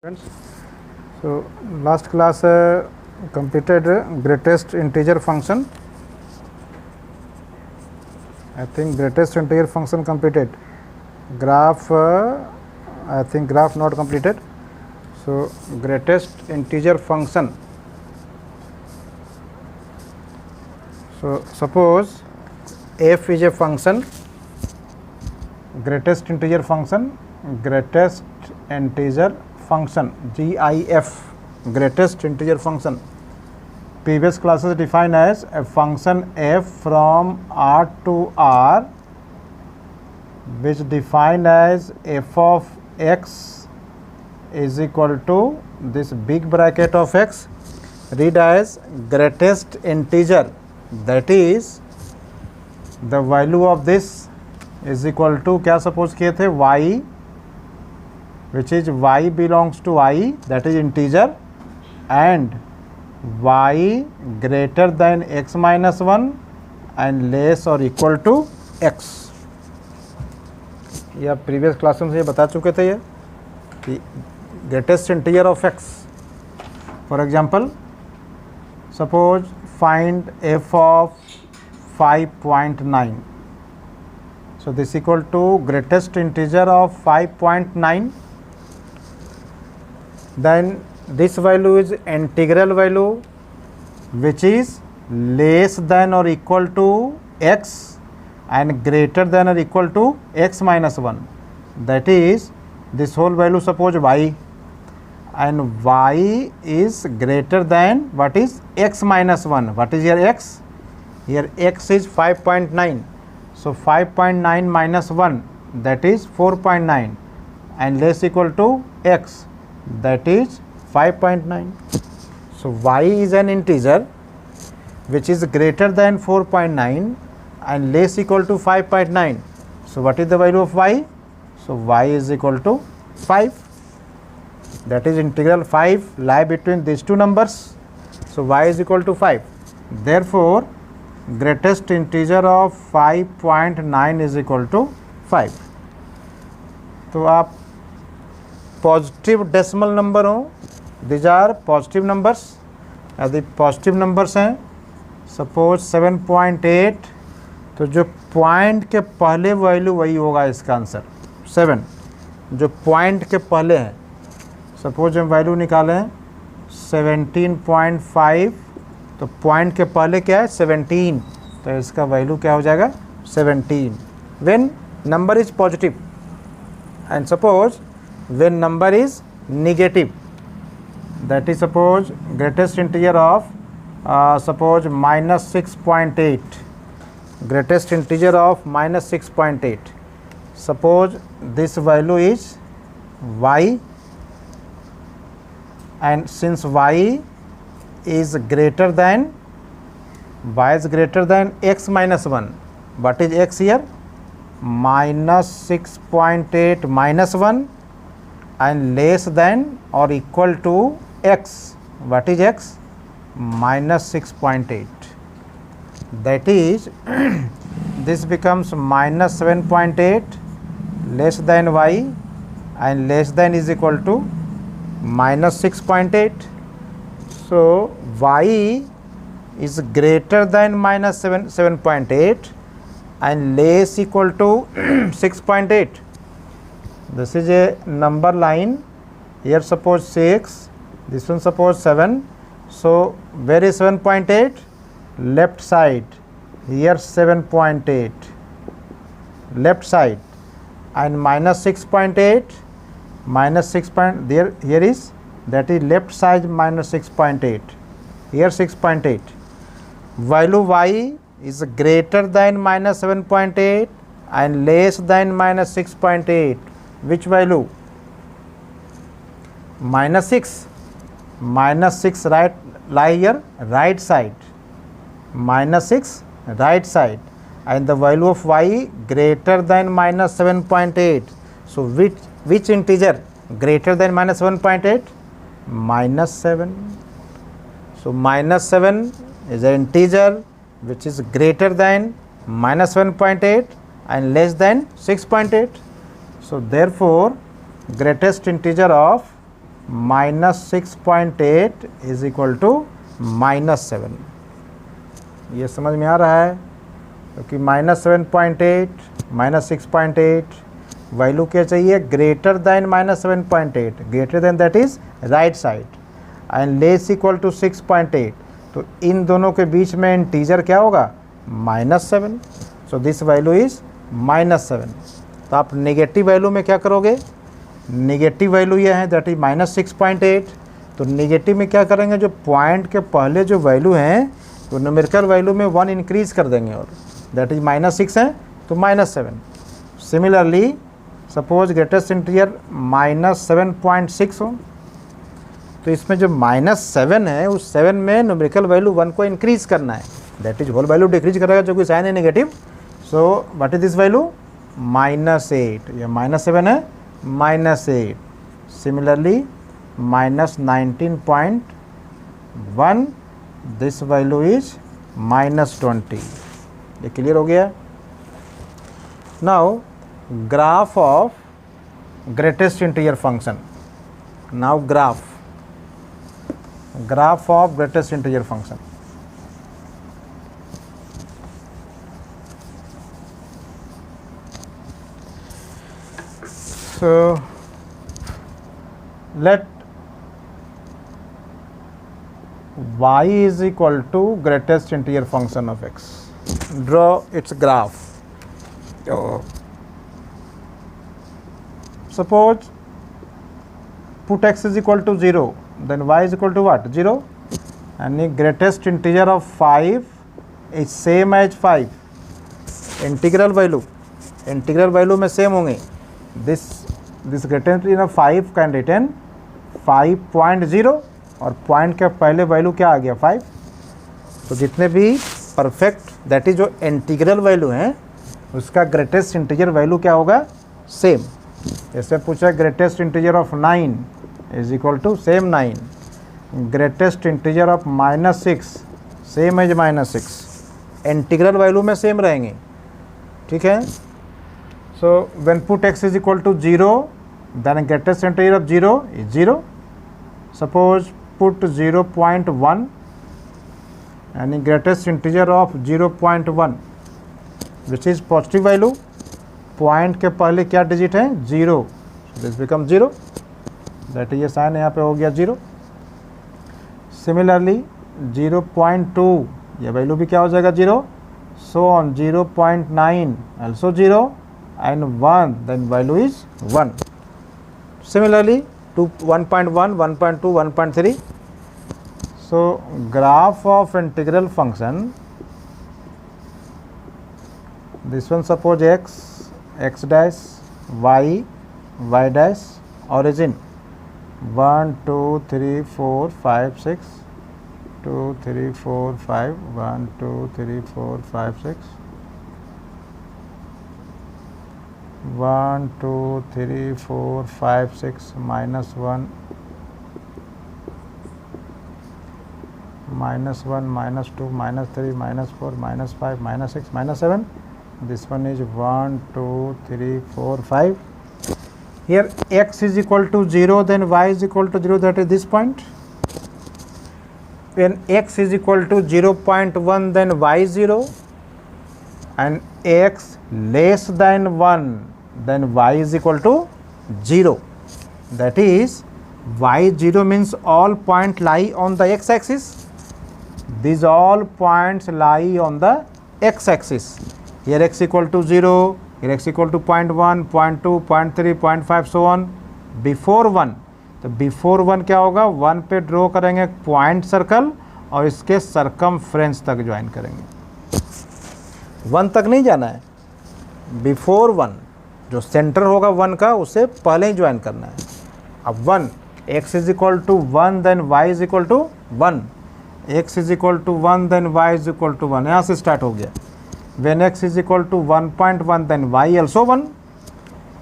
Friends, so last class completed greatest integer function. I think greatest integer function completed. Graph, I think graph not completed. So greatest integer function. So suppose f is a function, greatest integer function, greatest integer function, GIF, greatest integer function. Previous classes defined as a function f from R to R, which defined as f of x is equal to this big bracket of x, read as greatest integer, that is the value of this is equal to क्या suppose किए थे y, which is y belongs to I, that is integer, and y greater than x minus 1 and less or equal to x. ये आप previous class में ये बता चुके थे ये कि greatest integer of x. For example suppose find f of 5.9. So this equal to greatest integer of 5.9. Then this value is integral value which is less than or equal to x and greater than or equal to x minus 1. That is this whole value suppose y, and y is greater than what is x minus 1. What is here x? Here x is 5.9. So 5.9 minus 1, that is 4.9, and less equal to x, that is 5.9. So y is an integer which is greater than 4.9 and less equal to 5.9. So what is the value of y? So y is equal to 5. That is integral 5 lie between these two numbers. So y is equal to 5. Therefore greatest integer of 5.9 is equal to 5. तो आप positive decimal number हो, these are positive numbers. यदि positive numbers हैं suppose 7.8, तो जो point के पहले value वही होगा इसका आंसर 7. जो पॉइंट के पहले हैं, सपोज हम वैल्यू निकालें 17.5, तो पॉइंट के पहले क्या है 17, तो इसका वैल्यू क्या हो जाएगा 17 when number is positive. And suppose when number is negative, that is suppose greatest integer of suppose minus 6.8, greatest integer of minus 6.8. Suppose this value is y, and since y is greater than x minus 1, what is x here? Minus 6.8 minus 1 and less than or equal to x. What is x? Minus 6.8. That is this becomes minus 7.8 less than y and less than is equal to minus 6.8. So y is greater than minus 7.8 and less equal to 6.8. This is a number line. Here suppose 6, this one suppose 7. So where is 7.8? Left side. Here 7.8 left side, and minus 6.8 minus 6 point there, here is, that is left side minus 6.8, here 6.8. Value y is greater than minus 7.8 and less than minus 6.8. Which value? Minus 6. Minus 6 right lie here right side, minus 6 right side, and the value of y greater than minus 7.8. So which integer greater than minus 7.8? Minus 7. So minus 7 is an integer which is greater than minus 7.8 and less than 6.8. So therefore greatest integer of -6.8 is equal to -7। ये समझ में आ रहा है? क्योंकि -7.8 -6.8 value क्या चाहिए? Greater than -7.8, greater than that is right side, and less equal to 6.8। तो इन दोनों के बीच में इंटीजर क्या होगा? -7। So this value is -7। तो आप नेगेटिव वैल्यू में क्या करोगे? नेगेटिव वैल्यू ये है दैट इज -6.8। तो नेगेटिव में क्या करेंगे? जो पॉइंट के पहले जो वैल्यू हैं तो न्यूमेरिकल वैल्यू में 1 इंक्रीज कर देंगे, और दैट इज -6 है तो -7। सिमिलरली सपोज ग्रेटेस्ट इंटीजर -7.6 हो, तो इसमें जो -7 है उस 7 में न्यूमेरिकल वैल्यू 1 को इंक्रीज करना है, that is whole value decrease करेगा जो कि साइन है negative. So what is this value? -8। ये -7 है, -8। Similarly -19.1, this value is -20। ये क्लियर हो गया? Now graph of greatest integer function. Now graph of greatest integer function. So let y is equal to greatest integer function of x. Draw its graph. Suppose put x is equal to 0, then y is equal to what? 0. And the greatest integer of 5 is same as 5. Integral value में same होंगे। This greatest integer of 5 can return 5.0, और point के पहले value क्या आ गया? 5। तो जितने भी परफेक्ट दैट इज जो इंटीग्रल वैल्यू हैं उसका ग्रेटेस्ट इंटीजर वैल्यू क्या होगा? सेम। जैसे पूछा greatest integer of 9 is equal to same 9, greatest integer of -6 same as -6। Integral value में सेम रहेंगे, ठीक है? So when put x is equal to 0, then greatest integer of 0 is 0। Suppose put 0.1 and greatest integer of 0.1 which is positive value. Point के पहले क्या digit है? 0, this become 0, that is ये sign यहाँ पे हो गया 0। सिमिलरली 0.2 ये वैल्यू भी क्या हो जाएगा? 0। So on 0.9 also 0, and 1 then value is 1. Similarly to 1.1, 1.2, 1.3. So graph of integral function, this one suppose x dash, y dash, origin 1 2 3 4 5 6 2 3 4 5 1 2 3 4 5 6 1 2 3 4 5 6 -1 -1 -2 -3 -4 -5 -6 -7. This one is 1 2 3 4 5. Here x is equal to 0, then y is equal to 0, that is this point. When x is equal to 0.1, then y is 0, and x less than 1, then y is equal to 0. That is y0 means all points lie on the x axis. These all points lie on the x axis. Here x equal to 0, here x equal to 0.1, 0.2, 0.3, 0.5 so on before 1. तो before 1 क्या होगा? 1 पे draw करेंगे point circle और इसके circumference तक join करेंगे। 1 तक नहीं जाना है, बिफोर 1 जो सेंटर होगा 1 का उससे पहले ही ज्वाइन करना है। अब 1 x is equal to 1 then y is equal to 1, x is equal to 1 then y is equal to 1, यहाँ से स्टार्ट हो गया। When x is equal to 1.1 then y also 1,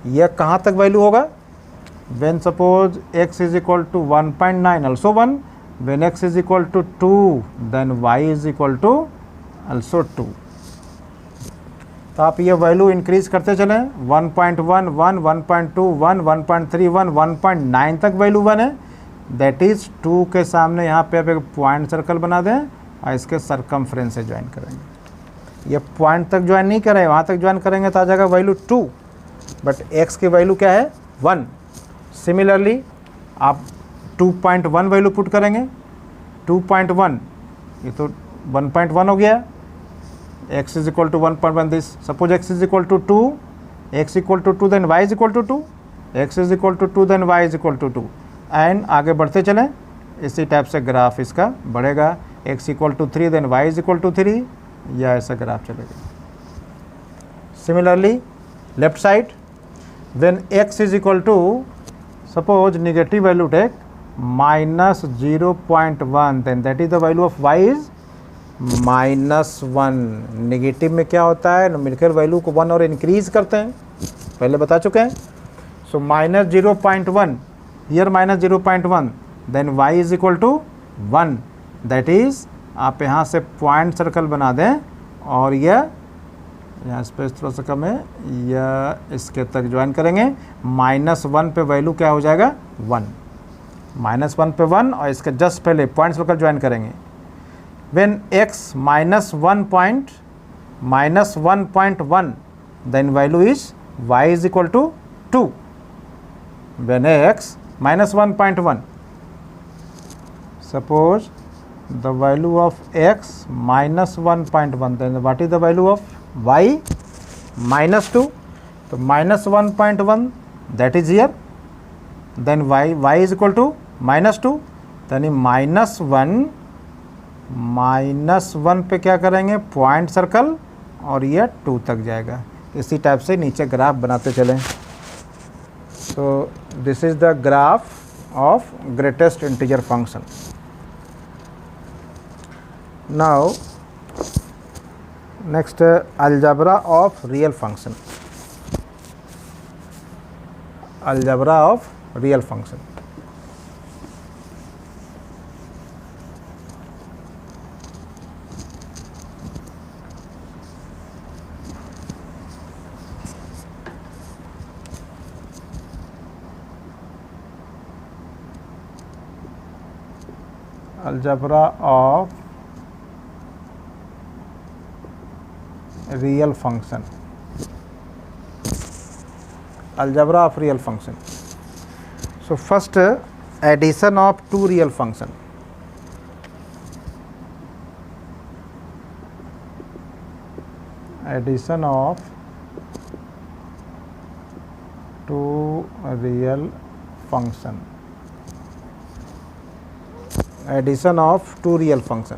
यह कहाँ तक वैल्यू होगा? When suppose x is equal to 1.9 also 1, when x is equal to 2 then y is equal to also 2. तो आप ये वैल्यू इंक्रीज करते चलें, 1.1 1, 1.2 1, 1.3 1, 1.9 तक वैल्यू 1 है। दैट इज़ 2 के सामने यहाँ पे आप एक पॉइंट सर्कल बना दें और इसके सरकमफ्रेंस से ज्वाइन करेंगे। ये पॉइंट तक ज्वाइन नहीं करें, वहाँ तक ज्वाइन करेंगे तो आ जाएगा वैल्यू 2, बट x की वैल्यू क्या है 1। सिमिलरली आप 2.1 वैल्यू पुट करेंगे, 2.1 ये तो 1.1 हो गया, x is equal to 1.1 this, suppose x is equal to 2, x equal to 2 then y is equal to 2, x is equal to 2 then y is equal to 2, and आगे बढ़ते चलें, इसी टाइप से ग्राफ इसका बढ़ेगा, x equal to 3 then y is equal to 3, या ऐसा graph चलेगा। Similarly left side, when x is equal to suppose negative value take -0.1, then that is the value of y is -1। Negative में क्या होता है, numerical value को 1 और increase करते हैं, पहले बता चुके हैं। So -0.1 here -0.1 then y is equal to 1, that is आप यहाँ से पॉइंट सर्कल बना दें और यह यहाँ स्पेस थोड़ा सा कम है, या इसके तक ज्वाइन करेंगे, -1 पे वैल्यू क्या हो जाएगा 1, -1 पे 1 और इसके जस्ट पहले पॉइंट सर्कल ज्वाइन करेंगे। When x -1.1 then value is y is equal to 2. When x -1.1, suppose the value of x -1.1, then what is the value of y -2, so -1.1 that is here, then y is equal to -2, then -1 पे क्या करेंगे point circle और ये 2 तक जाएगा। इसी type से नीचे ग्राफ बनाते चलें। तो this is the graph of greatest integer function. Now next algebra of real function. Algebra of real function, algebra of real function, algebra of real function. So first addition of two real function, addition of two real function, addition of two real function.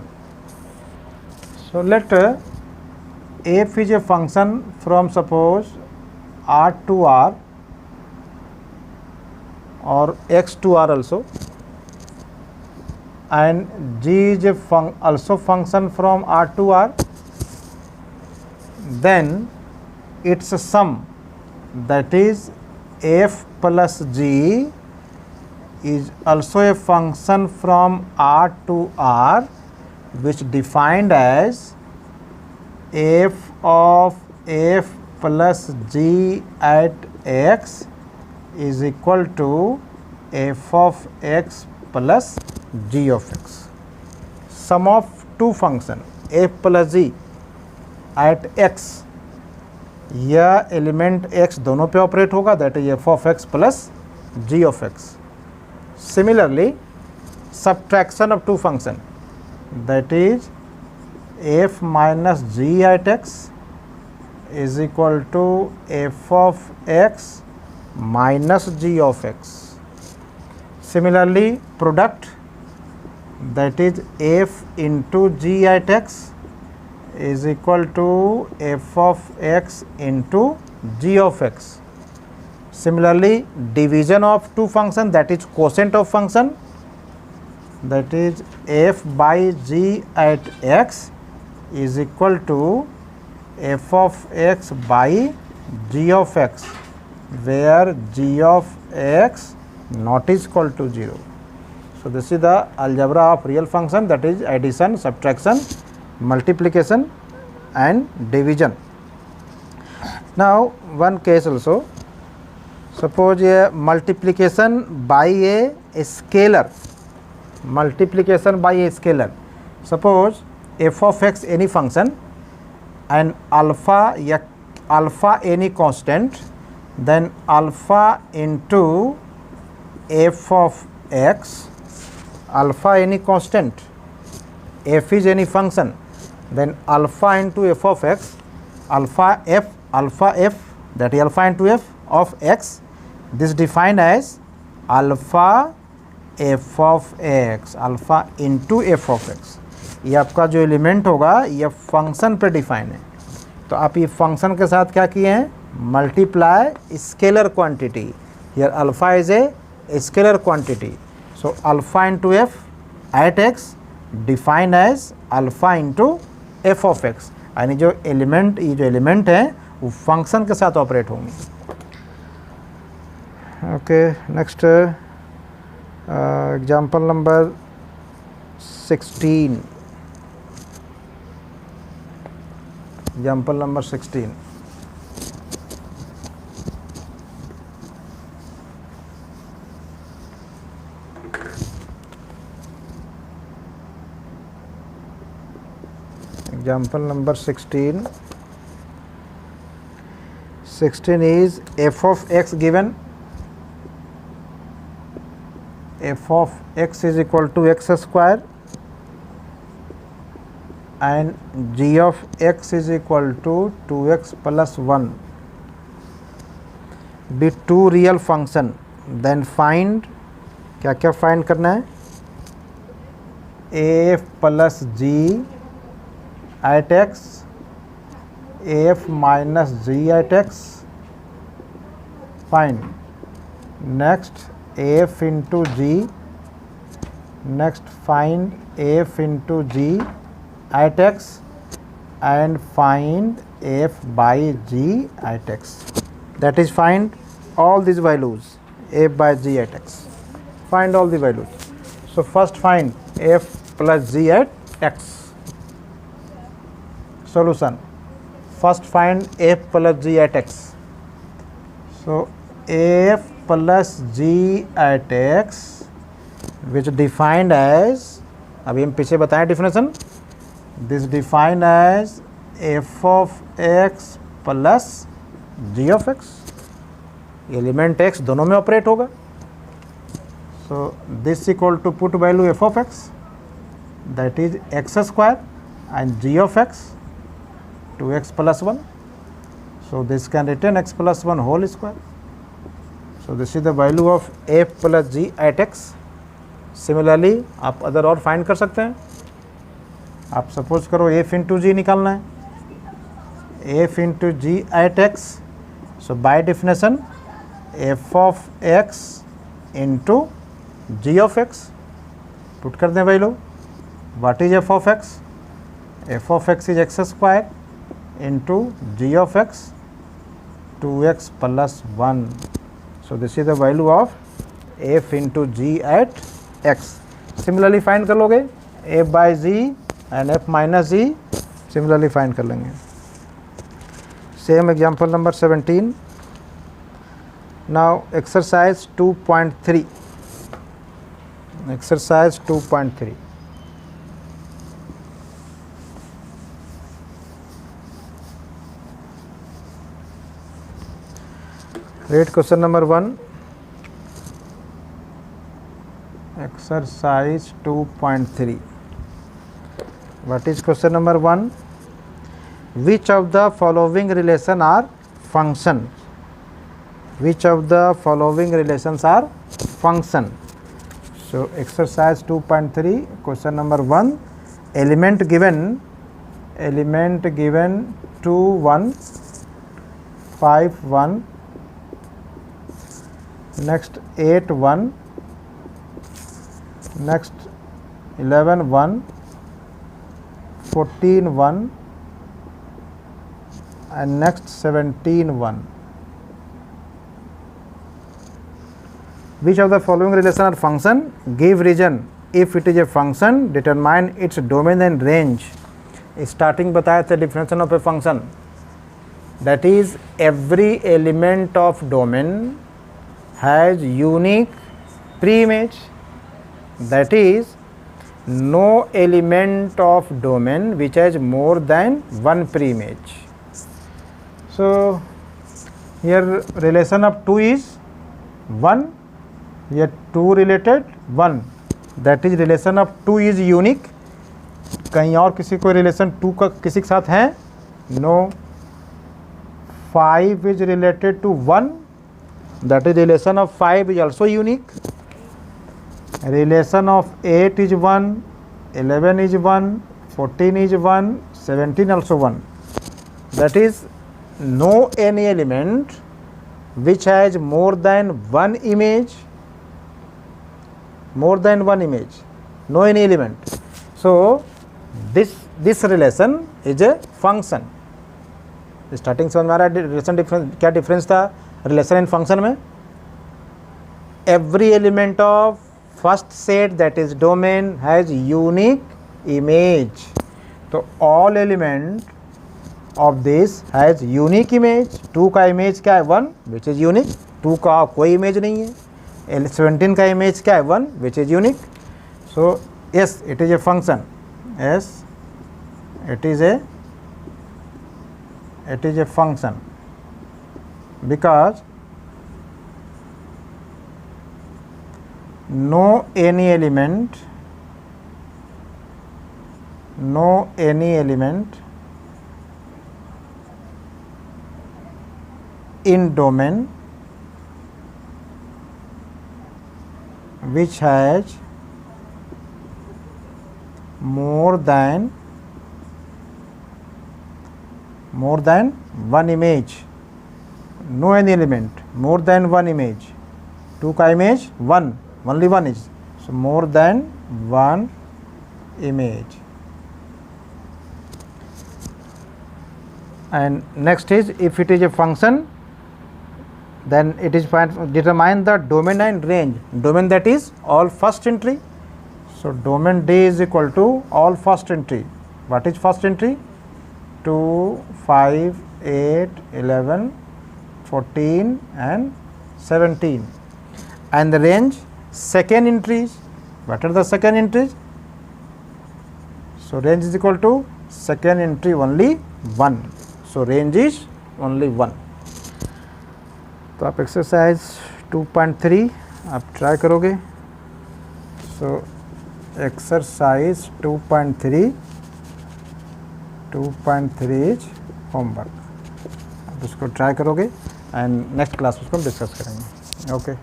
So let f is a function from suppose r to r or x to r also, and g is a also function from r to r, then its sum, that is f plus g, is also a function from r to r, which defined as f of f plus g at x is equal to f of x plus g of x. Sum of two function f plus g at x, यह element x दोनों पे operate होगा, that is f of x plus g of x. Similarly, subtraction of two function, that is f minus g at x is equal to f of x minus g of x. Similarly, product, that is f into g at x is equal to f of x into g of x. Similarly, division of two function, that is quotient of function, that is f by g at x is equal to f of x by g of x, where g of x not is equal to 0. So this is the algebra of real function, that is addition, subtraction, multiplication and division. Now one case also, suppose ये multiplication by a scalar, multiplication by a scalar. Suppose f of x any function and alpha any constant, then alpha into f of x, alpha any constant, f is any function, then alpha into f of x, alpha f that is alpha into f of x, this defined as alpha f of x, alpha into f of x. ये आपका जो element होगा ये function पे define है. तो आप ये फंक्शन के साथ क्या किए हैं, multiply scalar quantity. Here alpha is a scalar quantity, so alpha into f at x defined as alpha into f of x. यानी जो एलिमेंट है वो फंक्शन के साथ ऑपरेट होंगे. Okay, next example number 16. Example number 16. Example number 16. 16 is f of x given. F of x is equal to x square and g of x is equal to 2x plus 1. Be two real function. Then find, क्या क्या find करना है, af plus g at x, af minus g at x. Find. Next f into g. Next find f into g at x and find f by g at x. That is find all these values f by g at x. Find all the values. So first find f plus g at x. Solution. First find f plus g at x. So f plus g at x which defined as, अभी हम पीछे बताएं definition, this defined as f of x plus g of x. Element x दोनों में operate होगा. So this equal to put value f of x that is x square and g of x 2x plus 1. So this can retain x plus 1 whole square. So this is the value of f plus g at x. Similarly आप other और find कर सकते हैं. आप suppose करो f into जी निकालना है, f into g at x. So by definition f of x into g of x. Put कर दें value. What is f of x? f of x is x square into g of x 2x plus 1. So this is the value of f into g at x. Similarly find कर लोगे f by g and f minus g. Similarly find कर लेंगे. Same example number 17. Now exercise 2.3. Exercise 2.3. Read question number 1. Exercise 2.3. What is question number 1? Which of the following relation are function? Which of the following relations are function? So exercise 2.3, question number 1. Element given 2 1 5 1. Next 8 1. Next 11 1. 14 1. And next 17 1. Which of the following relation are function? Give reason. If it is a function, determine its domain and range. Starting बताया था definition of a function. That is every element of domain has unique pre-image, that is no element of domain which has more than one pre-image. So here relation of 2 is 1, here 2 related 1, that is relation of 2 is unique. कहीं और किसी को relation 2 का किसी के साथ है? No. 5 is related to 1, that is relation of 5 is also unique. Relation of 8 is 1, 11 is 1, 14 is 1, 17 also 1. That is no any element which has more than one image, no any element. So this relation is a function. Starting समझ में आ रहा है relation difference, क्या difference था relation and function में? Every element of first set that is domain has unique image. तो all element of this has unique image. 2 का इमेज क्या है? 1 विच इज़ यूनिक. 2 का कोई इमेज नहीं है. 17 का इमेज क्या है? 1 which is unique. So yes it is a function. Yes it is a function because no any element in domain which has more than one image, no any element more than one image. 2 का image 1, only one is, so more than one image. And next is if it is a function, then it is determine the domain and range. Domain, that is all first entry. So domain D is equal to all first entry. What is first entry? 2, 5, 8, 11, 14 and 17. And the range second entries. What are the second entries? So range is equal to second entry only 1. So range is only 1. तो आप exercise 2.3 आप try करोगे. So exercise 2.3 is homework. आप उसको try करोगे and next class उसको हम discuss करेंगे. ओके.